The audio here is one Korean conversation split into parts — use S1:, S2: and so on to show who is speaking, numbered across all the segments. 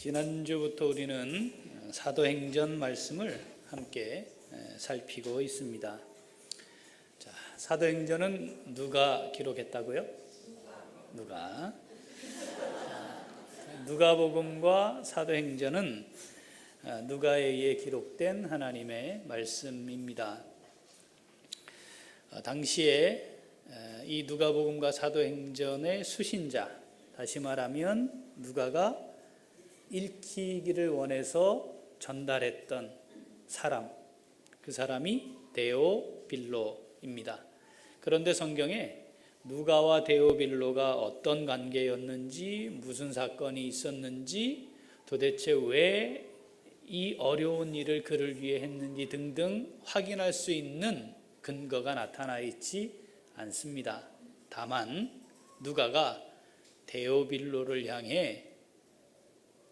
S1: 지난주부터 우리는 사도행전 말씀을 함께 살피고 있습니다. 자, 사도행전은 누가 기록했다고요? 누가복음과 사도행전은 누가에 의해 기록된 하나님의 말씀입니다. 당시에 이 누가복음과 사도행전의 수신자, 다시 말하면 누가가 읽히기를 원해서 전달했던 사람, 그 사람이 데오빌로입니다. 그런데 성경에 누가와 데오빌로가 어떤 관계였는지, 무슨 사건이 있었는지, 도대체 왜 이 어려운 일을 그를 위해 했는지 등등 확인할 수 있는 근거가 나타나 있지 않습니다. 다만 누가가 데오빌로를 향해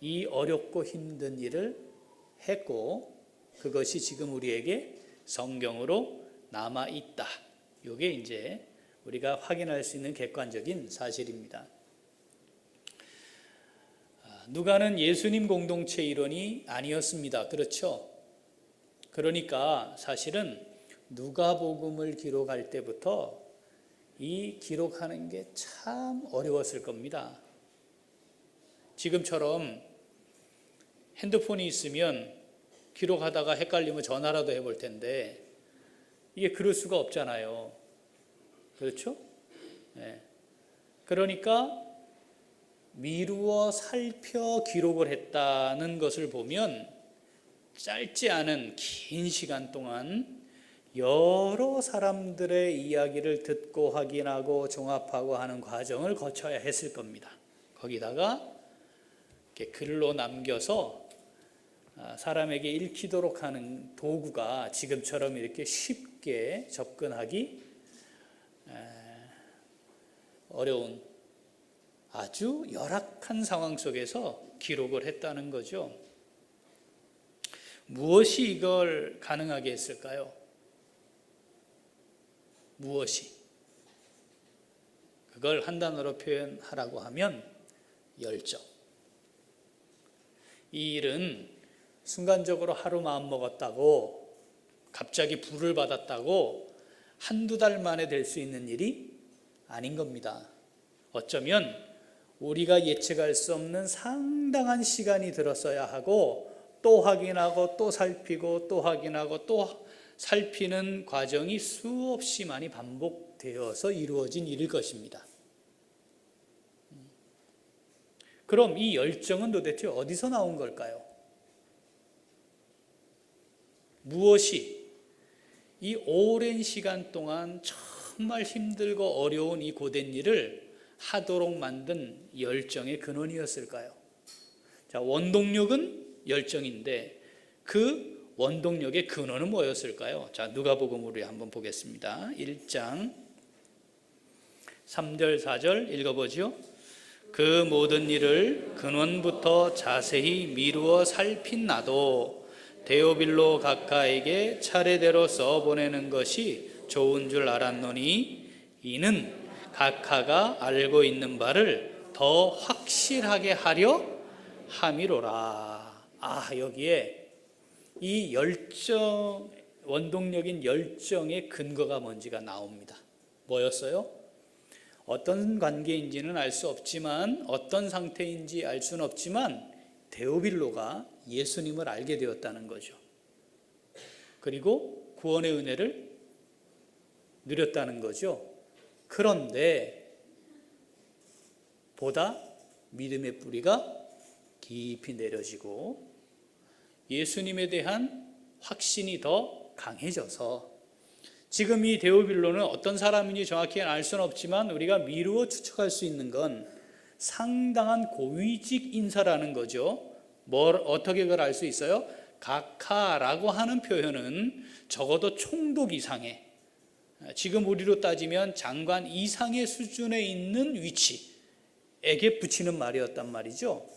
S1: 이 어렵고 힘든 일을 했고 그것이 지금 우리에게 성경으로 남아 있다. 이게 이제 우리가 확인할 수 있는 객관적인 사실입니다. 누가는 예수님 공동체 일원이 아니었습니다. 그렇죠? 그러니까 사실은 누가복음을 기록할 때부터 이 기록하는 게 참 어려웠을 겁니다. 지금처럼 핸드폰이 있으면 기록하다가 헷갈리면 전화라도 해볼 텐데 이게 그럴 수가 없잖아요. 그렇죠? 네. 그러니까 미루어 살펴 기록을 했다는 것을 보면 짧지 않은 긴 시간 동안 여러 사람들의 이야기를 듣고 확인하고 종합하고 하는 과정을 거쳐야 했을 겁니다. 거기다가 이렇게 글로 남겨서 사람에게 읽히도록 하는 도구가 지금처럼 이렇게 쉽게 접근하기 어려운 아주 열악한 상황 속에서 기록을 했다는 거죠. 무엇이 이걸 가능하게 했을까요? 무엇이? 그걸 한 단어로 표현하라고 하면 열정. 이 일은 순간적으로 하루 마음 먹었다고 갑자기 불을 받았다고 한두 달 만에 될 수 있는 일이 아닌 겁니다. 어쩌면 우리가 예측할 수 없는 상당한 시간이 들었어야 하고 또 확인하고 또 살피고 또 확인하고 또 살피는 과정이 수없이 많이 반복되어서 이루어진 일일 것입니다. 그럼 이 열정은 도대체 어디서 나온 걸까요? 무엇이 이 오랜 시간 동안 정말 힘들고 어려운 이 고된 일을 하도록 만든 열정의 근원이었을까요? 자, 원동력은 열정인데 그 원동력의 근원은 뭐였을까요? 자, 누가복음으로 한번 보겠습니다. 1장 3절 4절 읽어보죠. 그 모든 일을 근원부터 자세히 미루어 살핀 나도 데오빌로 각하에게 차례대로 써보내는 것이 좋은 줄 알았노니 이는 각하가 알고 있는 바를 더 확실하게 하려 함이로라. 여기에 이 열정, 원동력인 열정의 근거가 뭔지가 나옵니다. 뭐였어요? 어떤 관계인지는 알 수 없지만, 어떤 상태인지 알 수는 없지만 데오빌로가 예수님을 알게 되었다는 거죠. 그리고 구원의 은혜를 누렸다는 거죠. 그런데 보다 믿음의 뿌리가 깊이 내려지고 예수님에 대한 확신이 더 강해져서 지금 이 데오빌로는 어떤 사람인지 정확히 알 수는 없지만 우리가 미루어 추측할 수 있는 건 상당한 고위직 인사라는 거죠. 어떻게 그걸 알 수 있어요? 각하라고 하는 표현은 적어도 총독 이상의, 지금 우리로 따지면 장관 이상의 수준에 있는 위치에게 붙이는 말이었단 말이죠.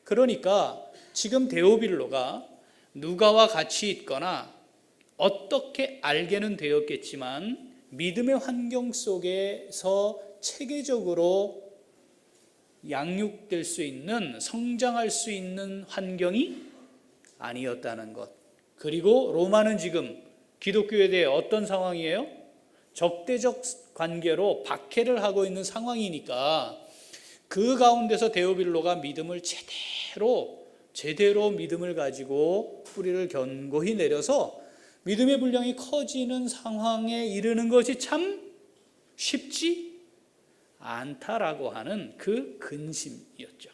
S1: 그러니까 지금 데오빌로가 누가와 같이 있거나 어떻게 알게는 되었겠지만 믿음의 환경 속에서 체계적으로 양육될 수 있는, 성장할 수 있는 환경이 아니었다는 것. 그리고 로마는 지금 기독교에 대해 어떤 상황이에요? 적대적 관계로 박해를 하고 있는 상황이니까 그 가운데서 데오빌로가 믿음을 제대로 믿음을 가지고 뿌리를 견고히 내려서 믿음의 분량이 커지는 상황에 이르는 것이 참 쉽지 않다라고 하는 그 근심이었죠.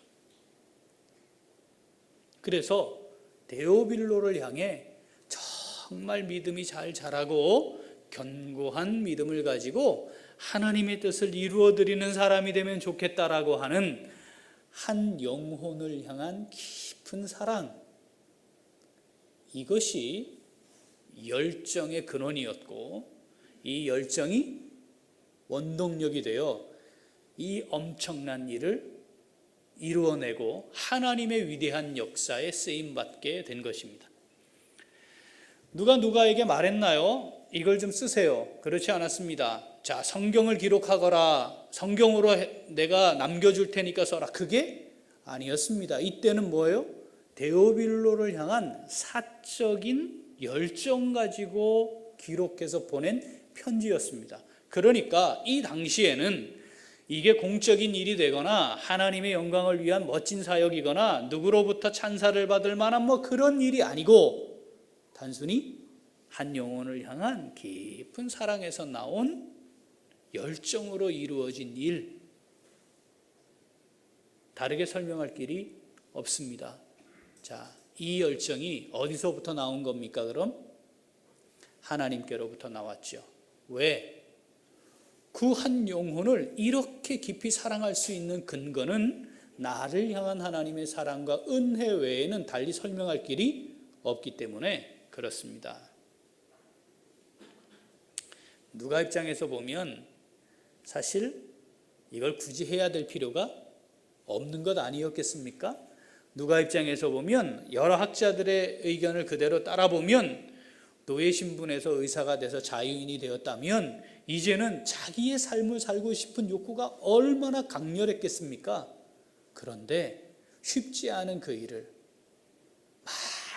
S1: 그래서 데오빌로를 향해 정말 믿음이 잘 자라고 견고한 믿음을 가지고 하나님의 뜻을 이루어드리는 사람이 되면 좋겠다라고 하는 한 영혼을 향한 깊은 사랑, 이것이 열정의 근원이었고 이 열정이 원동력이 되어 이 엄청난 일을 이루어내고 하나님의 위대한 역사에 쓰임받게 된 것입니다. 누가 누가에게 말했나요? 이걸 좀 쓰세요. 그렇지 않았습니다. 자, 성경을 기록하거라. 성경으로 내가 남겨줄 테니까 써라. 그게 아니었습니다. 이때는 뭐예요? 데오빌로를 향한 사적인 열정 가지고 기록해서 보낸 편지였습니다. 그러니까 이 당시에는 이게 공적인 일이 되거나 하나님의 영광을 위한 멋진 사역이거나 누구로부터 찬사를 받을 만한 그런 일이 아니고 단순히 한 영혼을 향한 깊은 사랑에서 나온 열정으로 이루어진 일, 다르게 설명할 길이 없습니다. 자, 이 열정이 어디서부터 나온 겁니까? 그럼 하나님께로부터 나왔죠. 왜? 그 한 영혼을 이렇게 깊이 사랑할 수 있는 근거는 나를 향한 하나님의 사랑과 은혜 외에는 달리 설명할 길이 없기 때문에 그렇습니다. 누가 입장에서 보면 사실 이걸 굳이 해야 될 필요가 없는 것 아니었겠습니까? 누가 입장에서 보면 여러 학자들의 의견을 그대로 따라보면 노예 신분에서 의사가 돼서 자유인이 되었다면 이제는 자기의 삶을 살고 싶은 욕구가 얼마나 강렬했겠습니까? 그런데 쉽지 않은 그 일을,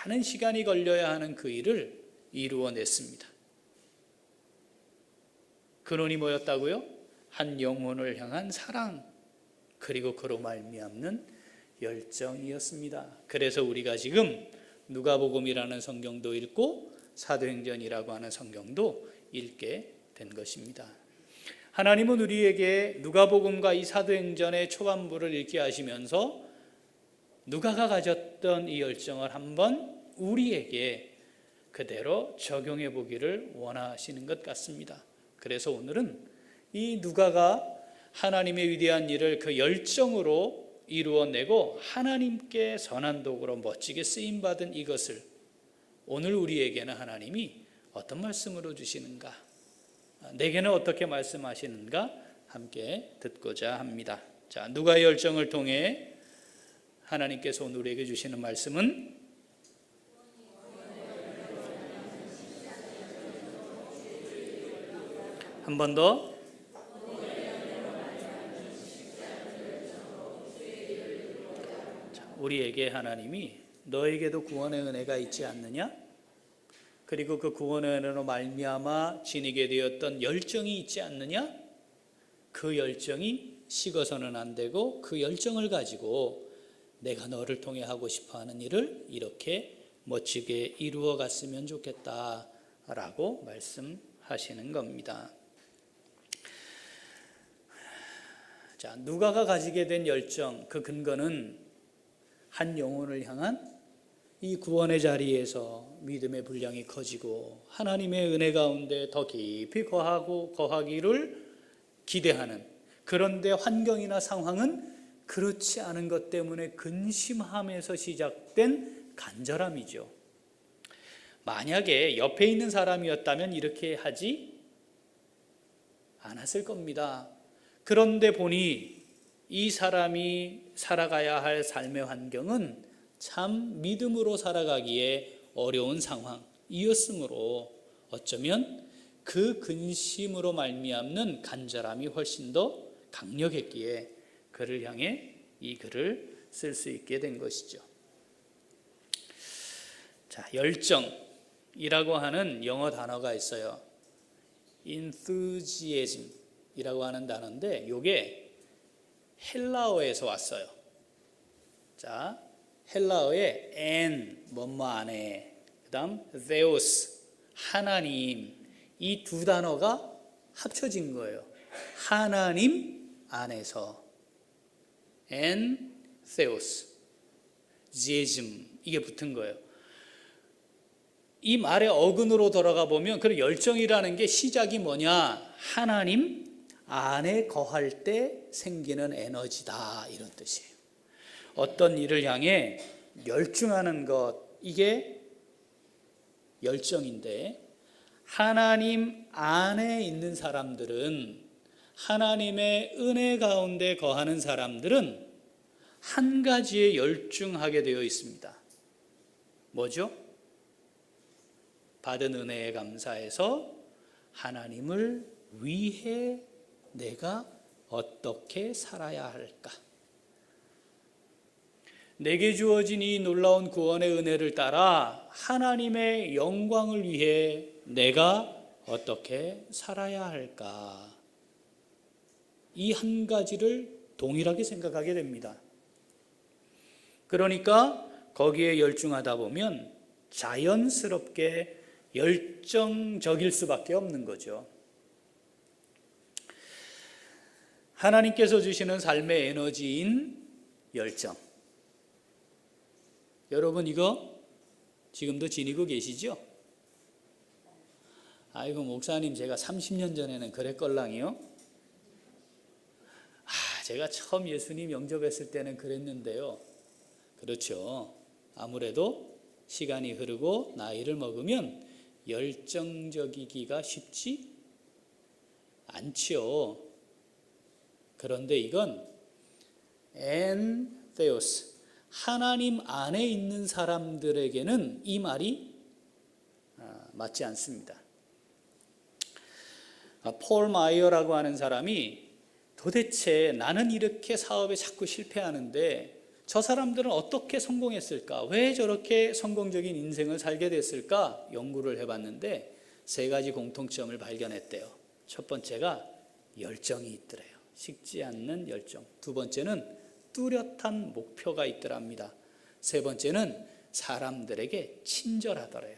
S1: 많은 시간이 걸려야 하는 그 일을 이루어냈습니다. 근원이 뭐였다고요? 한 영혼을 향한 사랑, 그리고 그로 말미암는 열정이었습니다. 그래서 우리가 지금 누가복음이라는 성경도 읽고 사도행전이라고 하는 성경도 읽게 된 것입니다. 하나님은 우리에게 누가복음과 이 사도행전의 초반부를 읽게 하시면서 누가가 가졌던 이 열정을 한번 우리에게 그대로 적용해 보기를 원하시는 것 같습니다. 그래서 오늘은 이 누가가 하나님의 위대한 일을 그 열정으로 이루어내고 하나님께 선한 도구로 멋지게 쓰임받은 이것을 오늘 우리에게는 하나님이 어떤 말씀으로 주시는가, 내게는 어떻게 말씀하시는가 함께 듣고자 합니다. 자, 누가의 열정을 통해 하나님께서 오늘 우리에게 주시는 말씀은 한 번 더, 우리에게 하나님이 너에게도 구원의 은혜가 있지 않느냐? 그리고 그 구원의 은혜로 말미암아 지니게 되었던 열정이 있지 않느냐? 그 열정이 식어서는 안 되고 그 열정을 가지고 내가 너를 통해 하고 싶어하는 일을 이렇게 멋지게 이루어 갔으면 좋겠다라고 말씀하시는 겁니다. 자, 누가가 가지게 된 열정, 그 근거는 한 영혼을 향한 이 구원의 자리에서 믿음의 분량이 커지고 하나님의 은혜 가운데 더 깊이 거하기를 기대하는, 그런데 환경이나 상황은 그렇지 않은 것 때문에 근심함에서 시작된 간절함이죠. 만약에 옆에 있는 사람이었다면 이렇게 하지 않았을 겁니다. 그런데 보니 이 사람이 살아가야 할 삶의 환경은 참 믿음으로 살아가기에 어려운 상황이었으므로 어쩌면 그 근심으로 말미암는 간절함이 훨씬 더 강력했기에 그를 향해 이 글을 쓸 수 있게 된 것이죠. 자, 열정이라고 하는 영어 단어가 있어요. enthusiasm이라고 하는 단어인데 이게 헬라어에서 왔어요. 자, 헬라어의 en 뭐뭐 안에, 그다음 theos 하나님, 이 두 단어가 합쳐진 거예요. 하나님 안에서 en theos 지에즘 이게 붙은 거예요. 이 말의 어근으로 돌아가 보면 그 열정이라는 게 시작이 뭐냐? 하나님 안에 거할 때 생기는 에너지다, 이런 뜻이에요. 어떤 일을 향해 열중하는 것, 이게 열정인데, 하나님 안에 있는 사람들은, 하나님의 은혜 가운데 거하는 사람들은 한 가지에 열중하게 되어 있습니다. 뭐죠? 받은 은혜에 감사해서 하나님을 위해 내가 어떻게 살아야 할까? 내게 주어진 이 놀라운 구원의 은혜를 따라 하나님의 영광을 위해 내가 어떻게 살아야 할까? 이 한 가지를 동일하게 생각하게 됩니다. 그러니까 거기에 열중하다 보면 자연스럽게 열정적일 수밖에 없는 거죠. 하나님께서 주시는 삶의 에너지인 열정. 여러분 이거 지금도 지니고 계시죠? 아이고 목사님, 제가 30년 전에는 그랬걸랑이요? 제가 처음 예수님 영접했을 때는 그랬는데요. 그렇죠. 아무래도 시간이 흐르고 나이를 먹으면 열정적이기가 쉽지 않지요. 그런데 이건 엔theos, 하나님 안에 있는 사람들에게는 이 말이 맞지 않습니다. 폴 마이어라고 하는 사람이 도대체 나는 이렇게 사업에 자꾸 실패하는데 저 사람들은 어떻게 성공했을까? 왜 저렇게 성공적인 인생을 살게 됐을까? 연구를 해봤는데 세 가지 공통점을 발견했대요. 첫 번째가 열정이 있더래요. 식지 않는 열정. 두 번째는 뚜렷한 목표가 있더랍니다. 세 번째는 사람들에게 친절하더래요.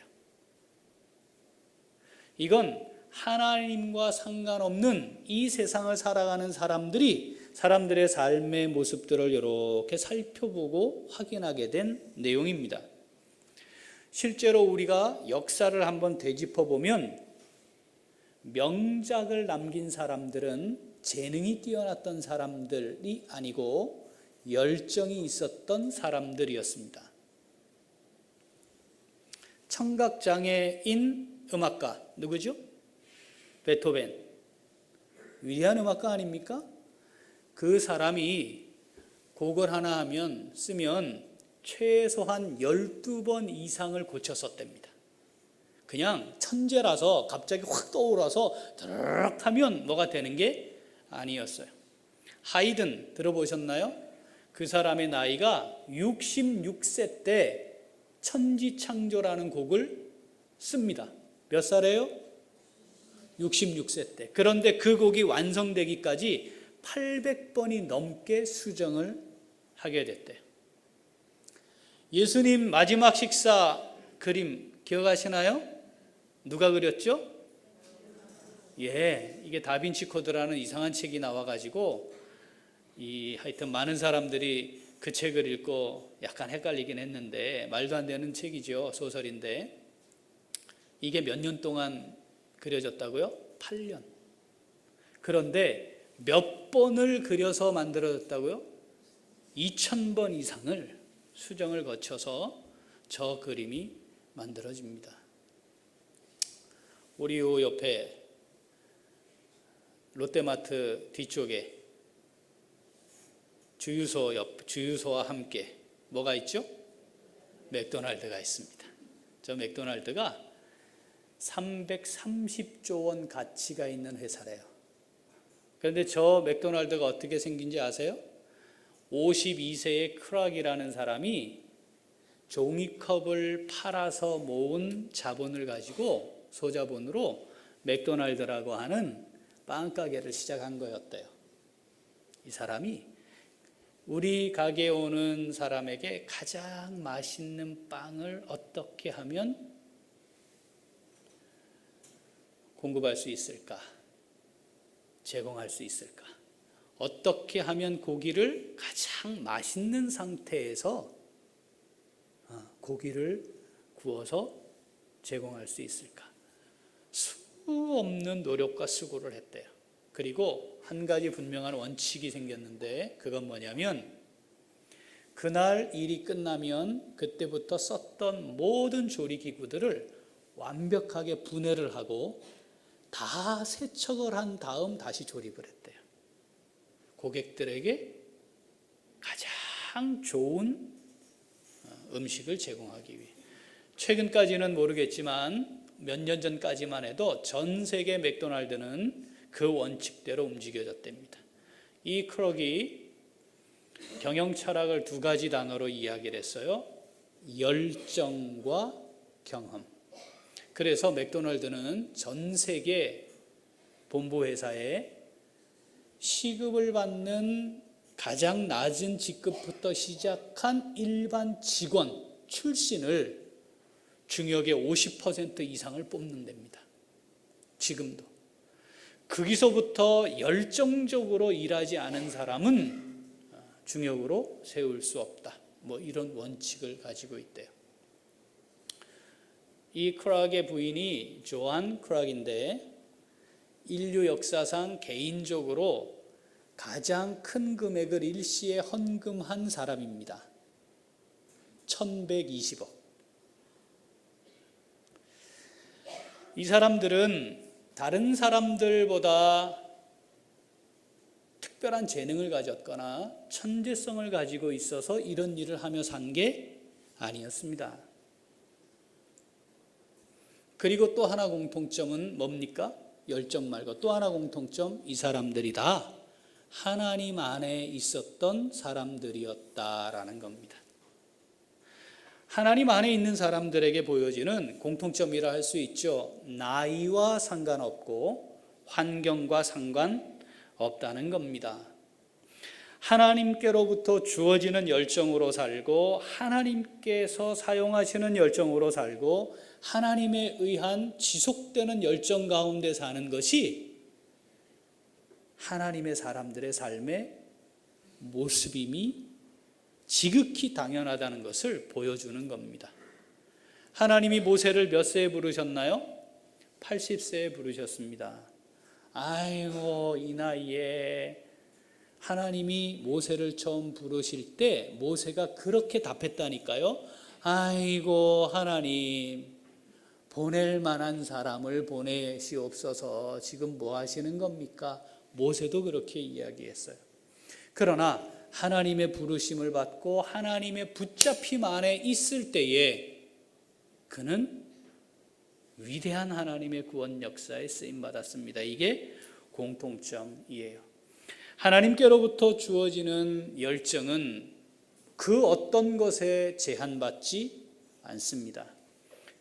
S1: 이건 하나님과 상관없는 이 세상을 살아가는 사람들의 삶의 모습들을 이렇게 살펴보고 확인하게 된 내용입니다. 실제로 우리가 역사를 한번 되짚어 보면 명작을 남긴 사람들은 재능이 뛰어났던 사람들이 아니고 열정이 있었던 사람들이었습니다. 청각장애인 음악가 누구죠? 베토벤. 위대한 음악가 아닙니까? 그 사람이 곡을 하나 쓰면 최소한 12번 이상을 고쳐 썼답니다. 그냥 천재라서 갑자기 확 떠올라서 드르륵 하면 뭐가 되는 게 아니었어요. 하이든 들어보셨나요? 그 사람의 나이가 66세 때 천지창조라는 곡을 씁니다. 몇 살이에요? 66세 때. 그런데 그 곡이 완성되기까지 800번이 넘게 수정을 하게 됐대요. 예수님 마지막 식사 그림 기억하시나요? 누가 그렸죠? 이게 다빈치 코드라는 이상한 책이 나와가지고 하여튼 많은 사람들이 그 책을 읽고 약간 헷갈리긴 했는데 말도 안 되는 책이죠. 소설인데 이게 몇 년 동안 그려졌다고요? 8년. 그런데 몇 번을 그려서 만들어졌다고요? 2000번 이상을 수정을 거쳐서 저 그림이 만들어집니다. 우리 요 옆에 롯데마트 뒤쪽에 주유소와 함께 뭐가 있죠? 맥도날드가 있습니다. 저 맥도날드가 330조 원 가치가 있는 회사래요. 그런데 저 맥도날드가 어떻게 생긴지 아세요? 52세의 크락이라는 사람이 종이컵을 팔아서 모은 자본을 가지고 소자본으로 맥도날드라고 하는 빵 가게를 시작한 거였대요. 이 사람이 우리 가게에 오는 사람에게 가장 맛있는 빵을 어떻게 하면 공급할 수 있을까? 제공할 수 있을까? 어떻게 하면 고기를 가장 맛있는 상태에서 고기를 구워서 제공할 수 있을까? 수 없는 노력과 수고를 했대요. 그리고 한 가지 분명한 원칙이 생겼는데 그건 뭐냐면 그날 일이 끝나면 그때부터 썼던 모든 조리기구들을 완벽하게 분해를 하고 다 세척을 한 다음 다시 조립을 했대요. 고객들에게 가장 좋은 음식을 제공하기 위해. 최근까지는 모르겠지만 몇 년 전까지만 해도 전 세계 맥도날드는 그 원칙대로 움직여졌답니다. 이 크록이 경영 철학을 두 가지 단어로 이야기를 했어요. 열정과 경험. 그래서 맥도날드는 전 세계 본부 회사에 시급을 받는 가장 낮은 직급부터 시작한 일반 직원 출신을 중역의 50% 이상을 뽑는 데입니다. 지금도. 거기서부터 열정적으로 일하지 않은 사람은 중역으로 세울 수 없다. 이런 원칙을 가지고 있대요. 이 크락의 부인이 조안 크락인데 인류 역사상 개인적으로 가장 큰 금액을 일시에 헌금한 사람입니다. 1120억. 이 사람들은 다른 사람들보다 특별한 재능을 가졌거나 천재성을 가지고 있어서 이런 일을 하며 산 게 아니었습니다. 그리고 또 하나 공통점은 뭡니까? 열정 말고 또 하나 공통점, 이 사람들이 다 하나님 안에 있었던 사람들이었다라는 겁니다. 하나님 안에 있는 사람들에게 보여지는 공통점이라 할 수 있죠. 나이와 상관없고 환경과 상관없다는 겁니다. 하나님께로부터 주어지는 열정으로 살고 하나님께서 사용하시는 열정으로 살고 하나님에 의한 지속되는 열정 가운데 사는 것이 하나님의 사람들의 삶의 모습임이 지극히 당연하다는 것을 보여주는 겁니다. 하나님이 모세를 몇 세에 부르셨나요? 80세에 부르셨습니다. 아이고, 이 나이에 하나님이 모세를 처음 부르실 때 모세가 그렇게 답했다니까요. 아이고, 하나님, 보낼 만한 사람을 보내시옵소서. 지금 뭐 하시는 겁니까? 모세도 그렇게 이야기했어요. 그러나 하나님의 부르심을 받고 하나님의 붙잡힘 안에 있을 때에 그는 위대한 하나님의 구원 역사에 쓰임받았습니다. 이게 공통점이에요. 하나님께로부터 주어지는 열정은 그 어떤 것에 제한받지 않습니다.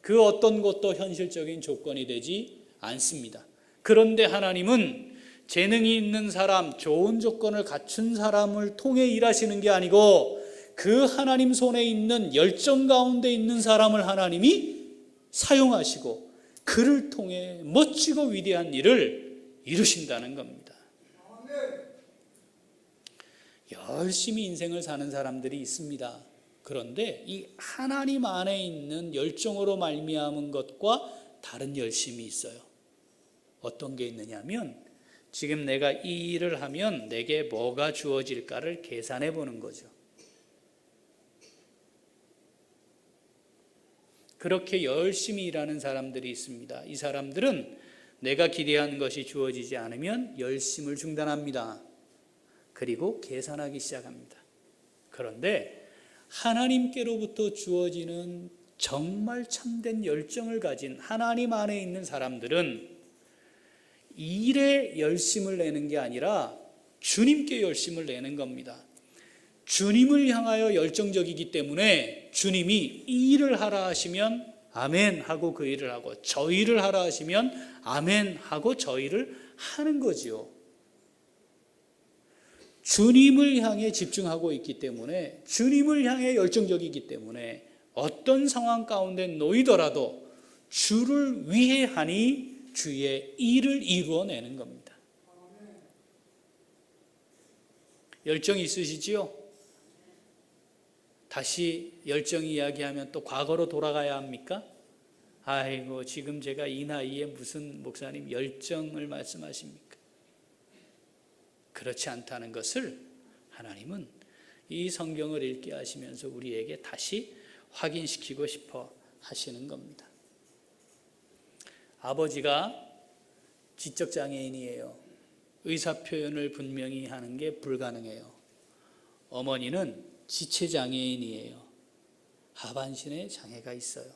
S1: 그 어떤 것도 현실적인 조건이 되지 않습니다. 그런데 하나님은 재능이 있는 사람, 좋은 조건을 갖춘 사람을 통해 일하시는 게 아니고 그 하나님 손에 있는 열정 가운데 있는 사람을 하나님이 사용하시고 그를 통해 멋지고 위대한 일을 이루신다는 겁니다. 열심히 인생을 사는 사람들이 있습니다. 그런데 이 하나님 안에 있는 열정으로 말미암은 것과 다른 열심이 있어요. 어떤 게 있느냐면 지금 내가 이 일을 하면 내게 뭐가 주어질까를 계산해 보는 거죠. 그렇게 열심히 일하는 사람들이 있습니다. 이 사람들은 내가 기대한 것이 주어지지 않으면 열심을 중단합니다. 그리고 계산하기 시작합니다. 그런데 하나님께로부터 주어지는 정말 참된 열정을 가진 하나님 안에 있는 사람들은 일에 열심을 내는 게 아니라 주님께 열심을 내는 겁니다. 주님을 향하여 열정적이기 때문에 주님이 이 일을 하라 하시면 아멘 하고 그 일을 하고, 저 일을 하라 하시면 아멘 하고 저 일을 하는 거지요. 주님을 향해 집중하고 있기 때문에, 주님을 향해 열정적이기 때문에 어떤 상황 가운데 놓이더라도 주를 위해 하니 주의 일을 이루어내는 겁니다. 열정이 있으시지요? 다시 열정 이야기하면 또 과거로 돌아가야 합니까? 아이고, 지금 제가 이 나이에 무슨 목사님 열정을 말씀하십니까? 그렇지 않다는 것을 하나님은 이 성경을 읽게 하시면서 우리에게 다시 확인시키고 싶어 하시는 겁니다. 아버지가 지적장애인이에요. 의사표현을 분명히 하는 게 불가능해요. 어머니는 지체장애인이에요. 하반신에 장애가 있어요.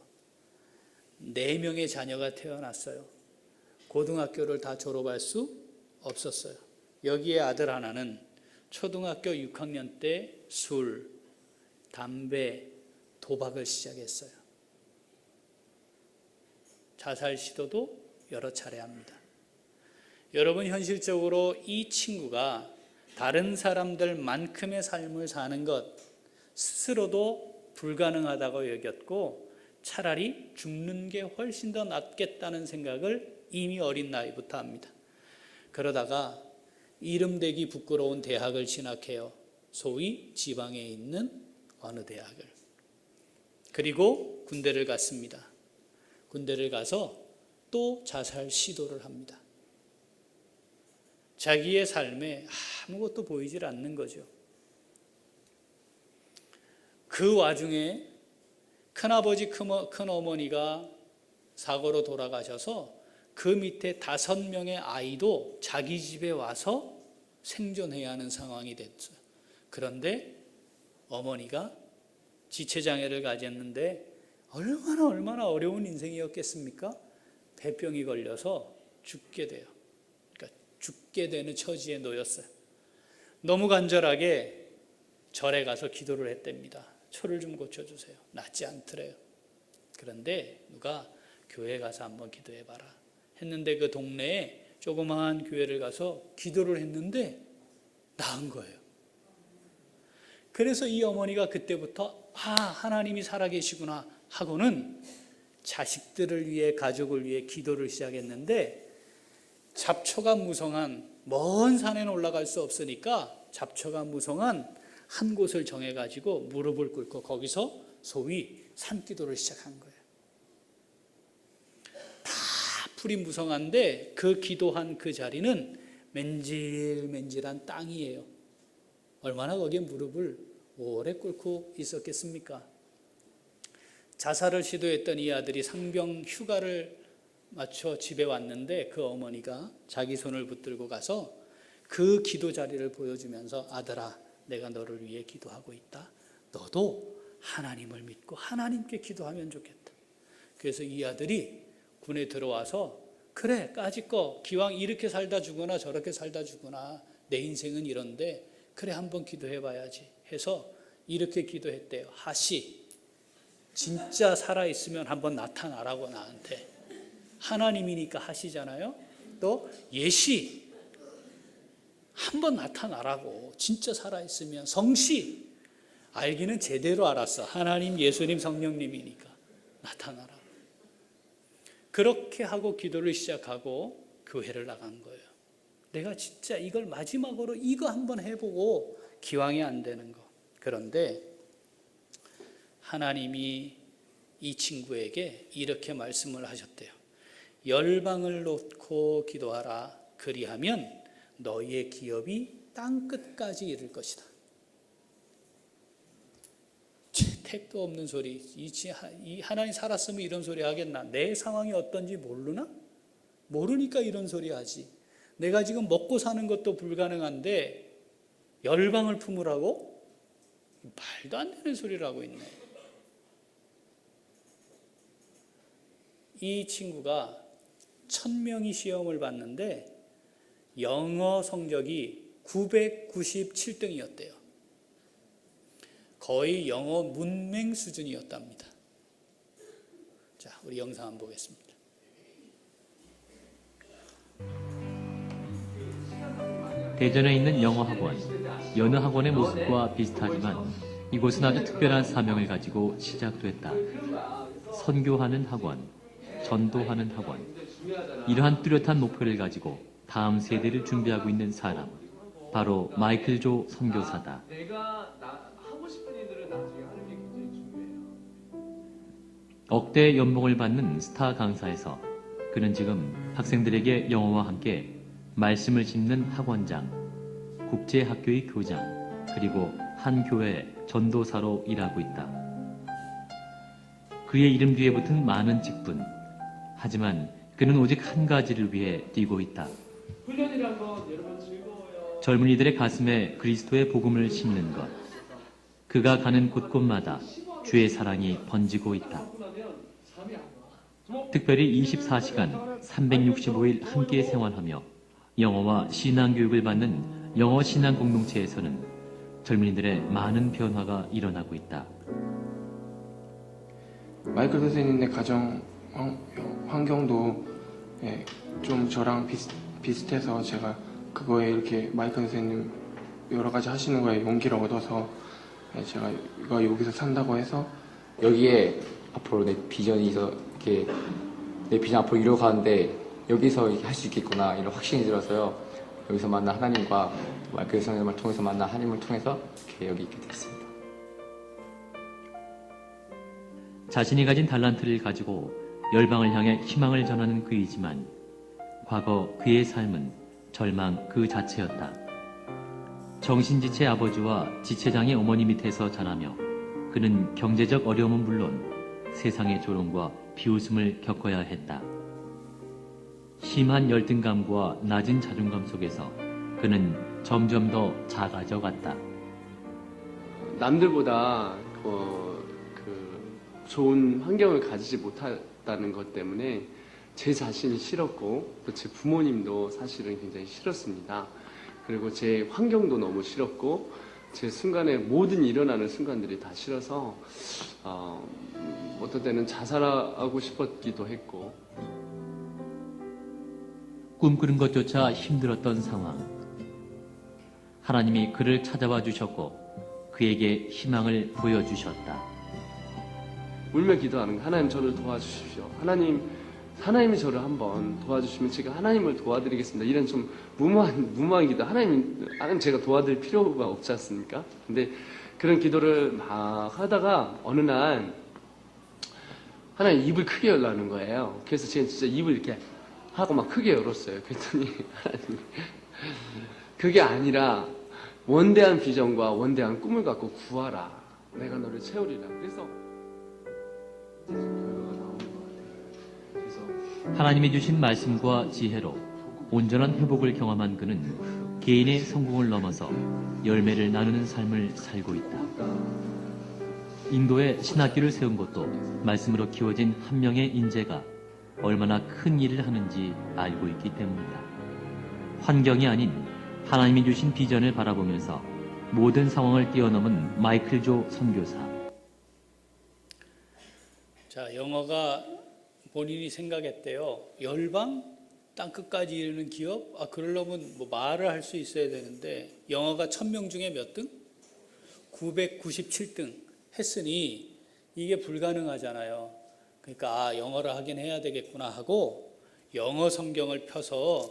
S1: 4명의 자녀가 태어났어요. 고등학교를 다 졸업할 수 없었어요. 여기에 아들 하나는 초등학교 6학년 때 술, 담배, 도박을 시작했어요. 자살 시도도 여러 차례 합니다. 여러분, 현실적으로 이 친구가 다른 사람들만큼의 삶을 사는 것 스스로도 불가능하다고 여겼고, 차라리 죽는 게 훨씬 더 낫겠다는 생각을 이미 어린 나이부터 합니다. 그러다가 이름대기 부끄러운 대학을 진학해요. 소위 지방에 있는 어느 대학을. 그리고 군대를 갔습니다. 군대를 가서 또 자살 시도를 합니다. 자기의 삶에 아무것도 보이질 않는 거죠. 그 와중에 큰아버지, 큰어머니가 사고로 돌아가셔서 그 밑에 5명의 아이도 자기 집에 와서 생존해야 하는 상황이 됐어요. 그런데 어머니가 지체장애를 가졌는데 얼마나 어려운 인생이었겠습니까? 폐병이 걸려서 죽게 돼요. 그러니까 죽게 되는 처지에 놓였어요. 너무 간절하게 절에 가서 기도를 했답니다. 초를 좀 고쳐주세요. 낫지 않더래요. 그런데 누가 교회 가서 한번 기도해봐라 했는데, 그 동네에 조그마한 교회를 가서 기도를 했는데 나은 거예요. 그래서 이 어머니가 그때부터 하나님이 살아계시구나 하고는 자식들을 위해, 가족을 위해 기도를 시작했는데, 잡초가 무성한 먼 산에는 올라갈 수 없으니까 잡초가 무성한 한 곳을 정해가지고 무릎을 꿇고 거기서 소위 산기도를 시작한 거예요. 다 풀이 무성한데 그 기도한 그 자리는 맨질맨질한 땅이에요. 얼마나 거기에 무릎을 오래 꿇고 있었겠습니까? 자살을 시도했던 이 아들이 상병 휴가를 맞춰 집에 왔는데, 그 어머니가 자기 손을 붙들고 가서 그 기도 자리를 보여주면서, 아들아, 내가 너를 위해 기도하고 있다. 너도 하나님을 믿고 하나님께 기도하면 좋겠다. 그래서 이 아들이 군에 들어와서, 그래, 까짓거 기왕 이렇게 살다 죽거나 저렇게 살다 죽거나 내 인생은 이런데 그래, 한번 기도해봐야지 해서 이렇게 기도했대요. 하시, 진짜 살아있으면 한번 나타나라고 나한테. 하나님이니까 하시잖아요. 또 예시, 한번 나타나라고. 진짜 살아있으면. 성시, 알기는 제대로 알았어. 하나님, 예수님, 성령님이니까 나타나라. 그렇게 하고 기도를 시작하고 교회를 나간 거예요. 내가 진짜 이걸 마지막으로 이거 한번 해보고, 기왕이 안 되는 거. 그런데 하나님이 이 친구에게 이렇게 말씀을 하셨대요. 열방을 놓고 기도하라. 그리하면 너희의 기업이 땅끝까지 이를 것이다. 택도 없는 소리. 이 하나님 살았으면 이런 소리 하겠나? 내 상황이 어떤지 모르나? 모르니까 이런 소리 하지. 내가 지금 먹고 사는 것도 불가능한데 열방을 품으라고? 말도 안 되는 소리를 하고 있네. 이 친구가 1000명이 시험을 봤는데 영어 성적이 997등이었대요. 거의 영어 문맹 수준이었답니다. 자, 우리 영상 한번 보겠습니다.
S2: 대전에 있는 영어학원, 여느 학원의 모습과 비슷하지만 이곳은 아주 특별한 사명을 가지고 시작됐다. 선교하는 학원, 전도하는 학원. 이러한 뚜렷한 목표를 가지고 다음 세대를 준비하고 있는 사람, 바로 마이클 조 선교사다.
S3: 내가 하고 싶은 일들을 나중에 하는 게 굉장히 중요해요.
S2: 억대 연봉을 받는 스타 강사에서 그는 지금 학생들에게 영어와 함께 말씀을 심는 학원장, 국제학교의 교장, 그리고 한 교회 전도사로 일하고 있다. 그의 이름 뒤에 붙은 많은 직분. 하지만 그는 오직 한 가지를 위해 뛰고 있다.
S3: 훈련이란 건 여러분 즐거워요.
S2: 젊은이들의 가슴에 그리스도의 복음을 심는 것. 그가 가는 곳곳마다 주의 사랑이 번지고 있다.
S3: 하고 나면 잠이 안 와.
S2: 특별히 24시간 365일 함께 생활하며 영어와 신앙 교육을 받는 영어 신앙 공동체에서는 젊은이들의 많은 변화가 일어나고 있다.
S4: 마이클 선생님의 가정 환경도 좀 저랑 비슷해서 제가 그거에 이렇게 마이클 선생님 여러 가지 하시는 거에 용기를 얻어서 제가 여기서 산다고 해서
S5: 여기에 앞으로 내 비전이 있어 이렇게 내 비전 앞으로 이뤄가는데 여기서 할 수 있겠구나 이런 확신이 들어서요. 여기서 만난 하나님과 마이클 선생님을 통해서 만난 하나님을 통해서 이렇게 여기 있게 됐습니다.
S2: 자신이 가진 달란트를 가지고 열방을 향해 희망을 전하는 그이지만 과거 그의 삶은 절망 그 자체였다. 정신지체 아버지와 지체장의 어머니 밑에서 자라며 그는 경제적 어려움은 물론 세상의 조롱과 비웃음을 겪어야 했다. 심한 열등감과 낮은 자존감 속에서 그는 점점 더 작아져 갔다.
S3: 남들보다 좋은 환경을 가지지 못했다는 것 때문에 제 자신이 싫었고 또 제 부모님도 사실은 굉장히 싫었습니다. 그리고 제 환경도 너무 싫었고 제 순간에 모든 일어나는 순간들이 다 싫어서 어떤 때는 자살하고 싶었기도 했고
S2: 꿈꾸는 것조차 힘들었던 상황. 하나님이 그를 찾아와 주셨고 그에게 희망을 보여주셨다.
S3: 울며 기도하는 거, 하나님 저를 도와주십시오. 하나님이 저를 한번 도와주시면 제가 하나님을 도와드리겠습니다. 이런 좀 무모한 기도. 하나님 제가 도와드릴 필요가 없지 않습니까? 근데 그런 기도를 막 하다가 어느 날 하나님 입을 크게 열라는 거예요. 그래서 제가 진짜 입을 이렇게 하고 막 크게 열었어요. 그랬더니 하나님 그게 아니라 원대한 비전과 원대한 꿈을 갖고 구하라. 내가 너를 채우리라. 그래서 결과가 나오는 것 같아요. 그래서
S2: 하나님이 주신 말씀과 지혜로 온전한 회복을 경험한 그는 개인의 성공을 넘어서 열매를 나누는 삶을 살고 있다. 인도에 신학교를 세운 것도 말씀으로 키워진 한 명의 인재가 얼마나 큰 일을 하는지 알고 있기 때문이다. 환경이 아닌 하나님이 주신 비전을 바라보면서 모든 상황을 뛰어넘은 마이클 조 선교사.
S1: 자, 영어가 본인이 생각했대요. 열방? 땅끝까지 이르는 기업? 그러려면 뭐 말을 할 수 있어야 되는데 영어가 1000명 중에 몇 등? 997등 했으니 이게 불가능하잖아요. 그러니까 영어를 하긴 해야 되겠구나 하고 영어 성경을 펴서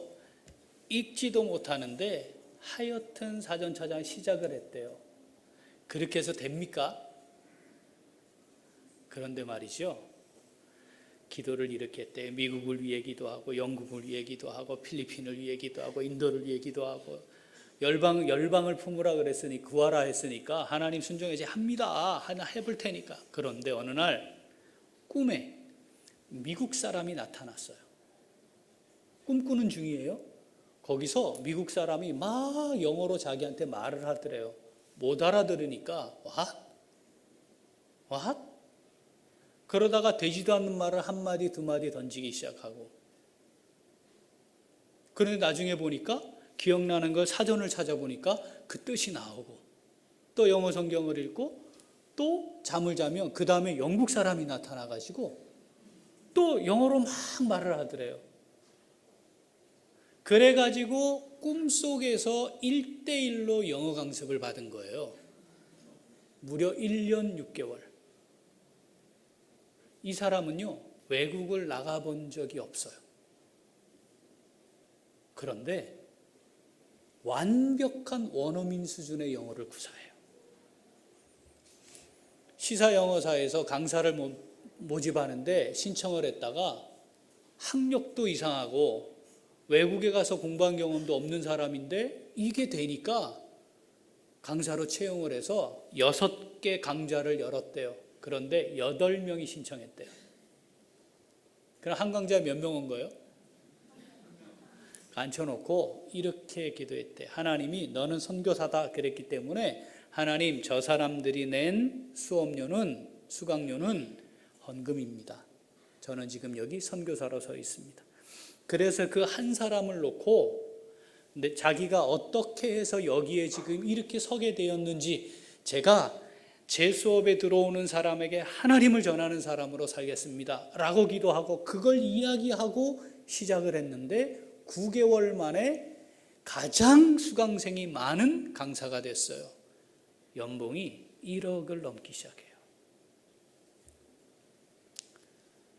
S1: 읽지도 못하는데 하여튼 사전차장 시작을 했대요. 그렇게 해서 됩니까? 그런데 말이죠. 기도를 이렇게 했대요. 미국을 위해 기도하고 영국을 위해 기도하고 필리핀을 위해 기도하고 인도를 위해 기도하고 열방을 품으라 그랬으니 구하라 했으니까 하나님 순종해지 합니다. 하나 해볼 테니까. 그런데 어느 날 꿈에 미국 사람이 나타났어요. 꿈꾸는 중이에요. 거기서 미국 사람이 막 영어로 자기한테 말을 하더래요. 못 알아들으니까 What? 그러다가 되지도 않는 말을 한마디 두마디 던지기 시작하고, 그런데 나중에 보니까 기억나는 걸 사전을 찾아보니까 그 뜻이 나오고, 또 영어 성경을 읽고 또 잠을 자면 그 다음에 영국 사람이 나타나가지고 또 영어로 막 말을 하더래요. 그래가지고 꿈속에서 1대1로 영어 강습을 받은 거예요. 무려 1년 6개월. 이 사람은요, 외국을 나가본 적이 없어요. 그런데 완벽한 원어민 수준의 영어를 구사해요. 시사영어사에서 강사를 모집하는데 신청을 했다가 학력도 이상하고 외국에 가서 공부한 경험도 없는 사람인데 이게 되니까 강사로 채용을 해서 6개 강좌를 열었대요. 그런데 8명이 신청했대요. 그럼 한 강좌에 몇 명 온 거예요? 앉혀놓고 이렇게 기도했대. 하나님이 너는 선교사다 그랬기 때문에 하나님, 저 사람들이 낸 수업료는, 수강료는 헌금입니다. 저는 지금 여기 선교사로 서 있습니다. 그래서 그 한 사람을 놓고 근데 자기가 어떻게 해서 여기에 지금 이렇게 서게 되었는지, 제가 제 수업에 들어오는 사람에게 하나님을 전하는 사람으로 살겠습니다 라고 기도하고 그걸 이야기하고 시작을 했는데 9개월 만에 가장 수강생이 많은 강사가 됐어요. 연봉이 1억을 넘기 시작해요.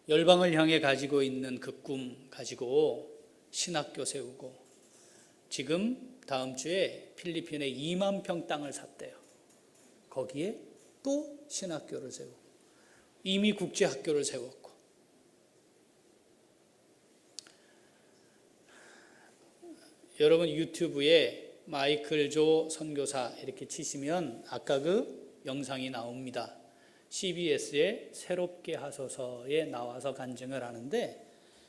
S1: 열방을 향해 가지고 있는 그 꿈 가지고 신학교 세우고, 지금 다음 주에 필리핀에 2만 평 땅을 샀대요. 거기에 또 신학교를 세우고 이미 국제학교를 세웠고, 여러분 유튜브에 마이클 조 선교사 이렇게 치시면 아까 그 영상이 나옵니다. CBS에 새롭게 하소서에 나와서 간증을 하는데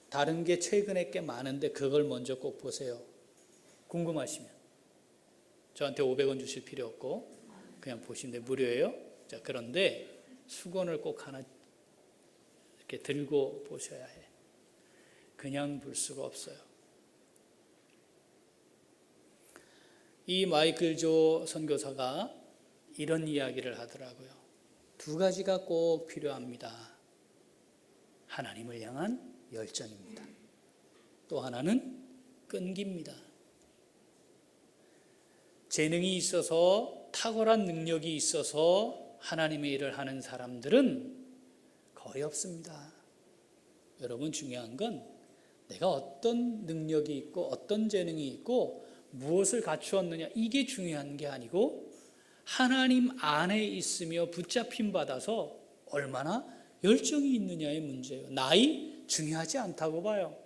S1: 다른 게 최근에 꽤 많은데 그걸 먼저 꼭 보세요. 궁금하시면 저한테 500원 주실 필요 없고 그냥 보시면 무료예요. 자, 그런데 수건을 꼭 하나 이렇게 들고 보셔야 해. 그냥 볼 수가 없어요. 이 마이클 조 선교사가 이런 이야기를 하더라고요. 2가지가 꼭 필요합니다. 하나님을 향한 열정입니다. 또 하나는 끈기입니다. 재능이 있어서, 탁월한 능력이 있어서 하나님의 일을 하는 사람들은 거의 없습니다. 여러분, 중요한 건 내가 어떤 능력이 있고 어떤 재능이 있고 무엇을 갖추었느냐, 이게 중요한 게 아니고 하나님 안에 있으며 붙잡힘 받아서 얼마나 열정이 있느냐의 문제예요. 나이 중요하지 않다고 봐요.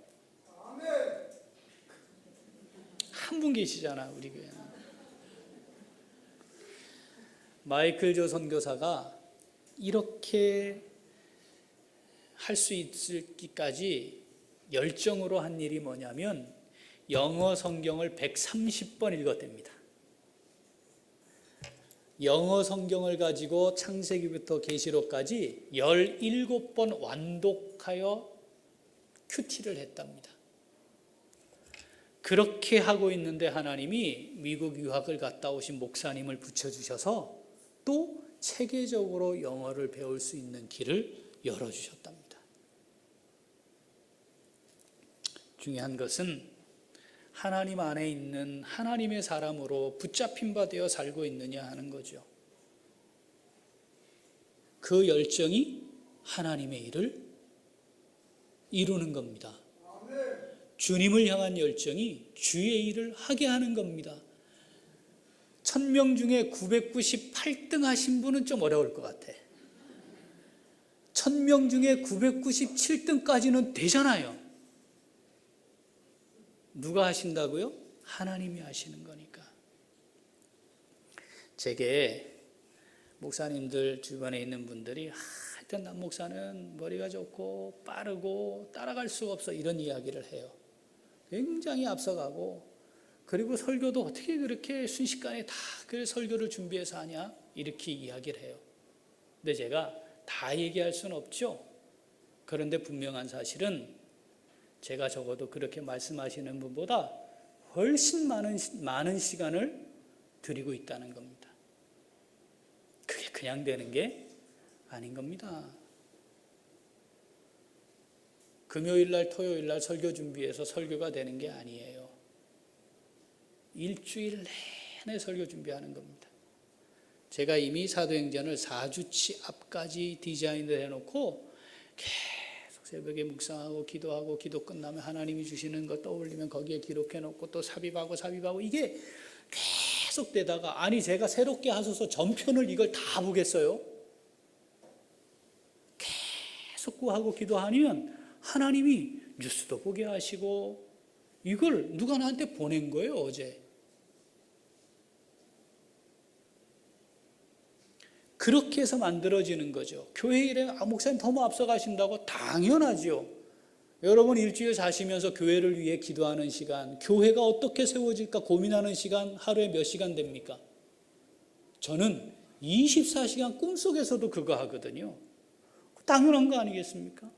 S1: 한 분 계시잖아, 우리 교회는. 마이클 조 선교사가 이렇게 할 수 있을기까지 열정으로 한 일이 뭐냐면 영어 성경을 130번 읽었답니다. 영어 성경을 가지고 창세기부터 계시록까지 17번 완독하여 큐티를 했답니다. 그렇게 하고 있는데 하나님이 미국 유학을 갔다 오신 목사님을 붙여주셔서 또 체계적으로 영어를 배울 수 있는 길을 열어주셨답니다. 중요한 것은 하나님 안에 있는 하나님의 사람으로 붙잡힌 바 되어 살고 있느냐 하는 거죠. 그 열정이 하나님의 일을 이루는 겁니다. 주님을 향한 열정이 주의 일을 하게 하는 겁니다. 1000명 중에 998등 하신 분은 좀 어려울 것 같아. 1000명 중에 997등까지는 되잖아요. 누가 하신다고요? 하나님이 하시는 거니까. 제게 목사님들 주변에 있는 분들이 하여튼 남 목사는 머리가 좋고 빠르고 따라갈 수가 없어, 이런 이야기를 해요. 굉장히 앞서가고, 그리고 설교도 어떻게 그렇게 순식간에 다 그 설교를 준비해서 하냐, 이렇게 이야기를 해요. 근데 제가 다 얘기할 수는 없죠. 그런데 분명한 사실은 제가 적어도 그렇게 말씀하시는 분보다 훨씬 많은 시간을 드리고 있다는 겁니다. 그게 그냥 되는 게 아닌 겁니다. 금요일날 토요일날 설교 준비해서 설교가 되는 게 아니에요. 일주일 내내 설교 준비하는 겁니다. 제가 이미 사도행전을 4주치 앞까지 디자인을 해놓고 계속 새벽에 묵상하고 기도하고 기도 끝나면 하나님이 주시는 것 떠올리면 거기에 기록해놓고 또 삽입하고 이게 계속 되다가 아니 제가 새롭게 하소서 전편을 이걸 다 보겠어요? 계속 구하고 기도하면 하나님이 뉴스도 보게 하시고 이걸 누가 나한테 보낸 거예요 어제. 그렇게 해서 만들어지는 거죠. 교회 일에 목사님 너무 앞서가신다고 당연하죠. 여러분 일주일 자시면서 교회를 위해 기도하는 시간, 교회가 어떻게 세워질까 고민하는 시간 하루에 몇 시간 됩니까? 저는 24시간 꿈속에서도 그거 하거든요. 당연한 거 아니겠습니까?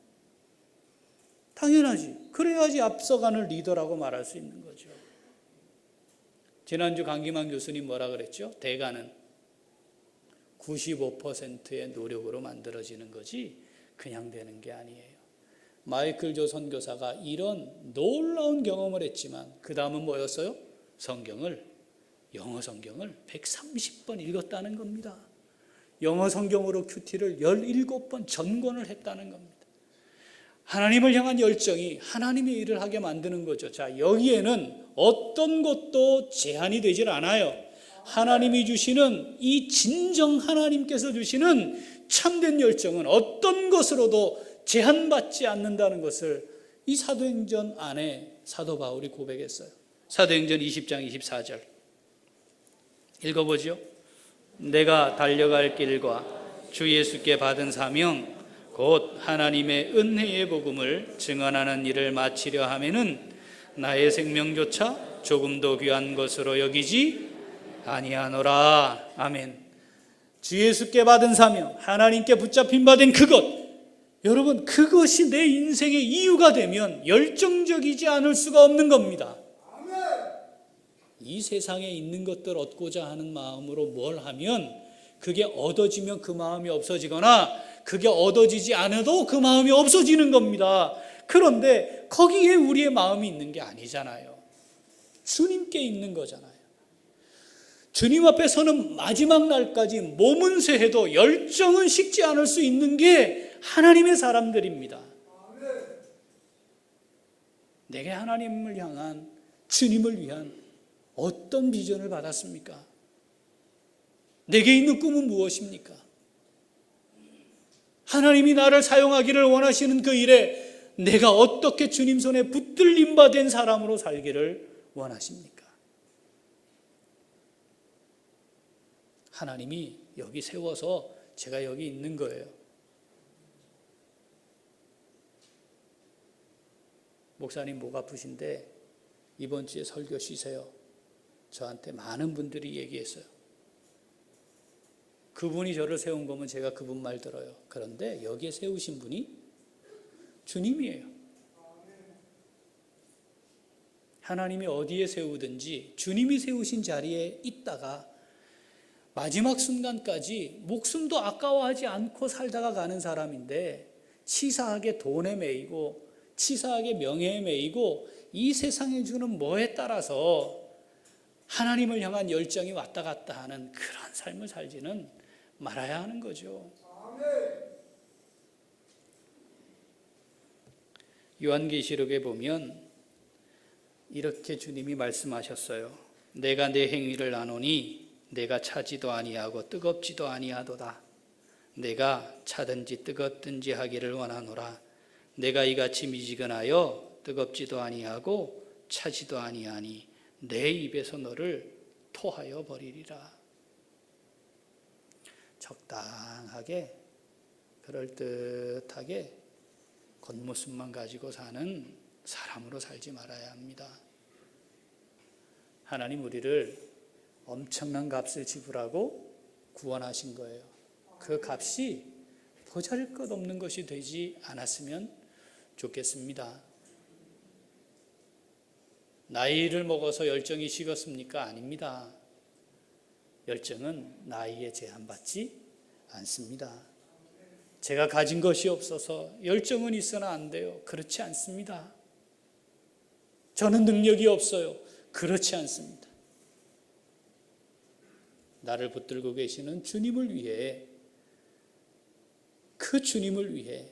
S1: 당연하지. 그래야지 앞서가는 리더라고 말할 수 있는 거죠. 지난주 강기만 교수님 뭐라 그랬죠? 대가는 95%의 노력으로 만들어지는 거지 그냥 되는 게 아니에요. 마이클 조 선교사가 이런 놀라운 경험을 했지만 그 다음은 뭐였어요? 영어 성경을 130번 읽었다는 겁니다. 영어 성경으로 큐티를 17번 전권을 했다는 겁니다. 하나님을 향한 열정이 하나님의 일을 하게 만드는 거죠. 자, 여기에는 어떤 것도 제한이 되질 않아요. 하나님이 주시는 이 진정 하나님께서 주시는 참된 열정은 어떤 것으로도 제한받지 않는다는 것을 이 사도행전 안에 사도 바울이 고백했어요. 사도행전 20장 24절 읽어보죠. 내가 달려갈 길과 주 예수께 받은 사명 곧 하나님의 은혜의 복음을 증언하는 일을 마치려 하면은 나의 생명조차 조금도 귀한 것으로 여기지 아니하노라. 아멘. 주 예수께 받은 사명, 하나님께 붙잡힌 바 된 그것, 여러분 그것이 내 인생의 이유가 되면 열정적이지 않을 수가 없는 겁니다. 이 세상에 있는 것들 얻고자 하는 마음으로 뭘 하면 그게 얻어지면 그 마음이 없어지거나 그게 얻어지지 않아도 그 마음이 없어지는 겁니다. 그런데 거기에 우리의 마음이 있는 게 아니잖아요. 주님께 있는 거잖아요. 주님 앞에 서는 마지막 날까지 몸은 쇠해도 열정은 식지 않을 수 있는 게 하나님의 사람들입니다. 내게 하나님을 향한 주님을 위한 어떤 비전을 받았습니까? 내게 있는 꿈은 무엇입니까? 하나님이 나를 사용하기를 원하시는 그 일에 내가 어떻게 주님 손에 붙들림 바 된 사람으로 살기를 원하십니까? 하나님이 여기 세워서 제가 여기 있는 거예요. 목사님 목 아프신데 이번 주에 설교 쉬세요. 저한테 많은 분들이 얘기했어요. 그분이 저를 세운 거면 제가 그분 말 들어요. 그런데 여기에 세우신 분이 주님이에요. 하나님이 어디에 세우든지 주님이 세우신 자리에 있다가 마지막 순간까지 목숨도 아까워하지 않고 살다가 가는 사람인데 치사하게 돈에 매이고 치사하게 명예에 매이고 이 세상에 주는 뭐에 따라서 하나님을 향한 열정이 왔다 갔다 하는 그런 삶을 살지는 말아야 하는 거죠. 요한계시록에 보면 이렇게 주님이 말씀하셨어요. 내가 내 행위를 아노니 내가 차지도 아니하고 뜨겁지도 아니하도다. 내가 차든지 뜨겁든지 하기를 원하노라. 내가 이같이 미지근하여 뜨겁지도 아니하고 차지도 아니하니 내 입에서 너를 토하여 버리리라. 적당하게 그럴듯하게 겉모습만 가지고 사는 사람으로 살지 말아야 합니다. 하나님 우리를 엄청난 값을 지불하고 구원하신 거예요. 그 값이 보잘것없는 것이 되지 않았으면 좋겠습니다. 나이를 먹어서 열정이 식었습니까? 아닙니다. 열정은 나이에 제한받지 않습니다. 제가 가진 것이 없어서 열정은 있으나 안 돼요. 그렇지 않습니다. 저는 능력이 없어요. 그렇지 않습니다. 나를 붙들고 계시는 주님을 위해, 그 주님을 위해,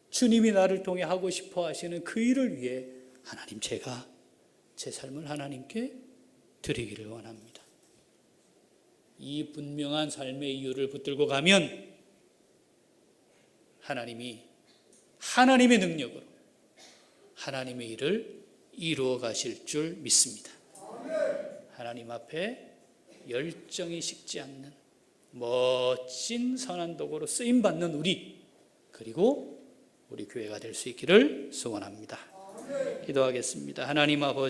S1: 주님이 나를 통해 하고 싶어 하시는 그 일을 위해 하나님, 제가 제 삶을 하나님께 드리기를 원합니다. 이 분명한 삶의 이유를 붙들고 가면 하나님이 하나님의 능력으로 하나님의 일을 이루어 가실 줄 믿습니다. 하나님 앞에 열정이 식지 않는 멋진 선한 도구로 쓰임받는 우리, 그리고 우리 교회가 될 수 있기를 소원합니다. 기도하겠습니다. 하나님 아버지,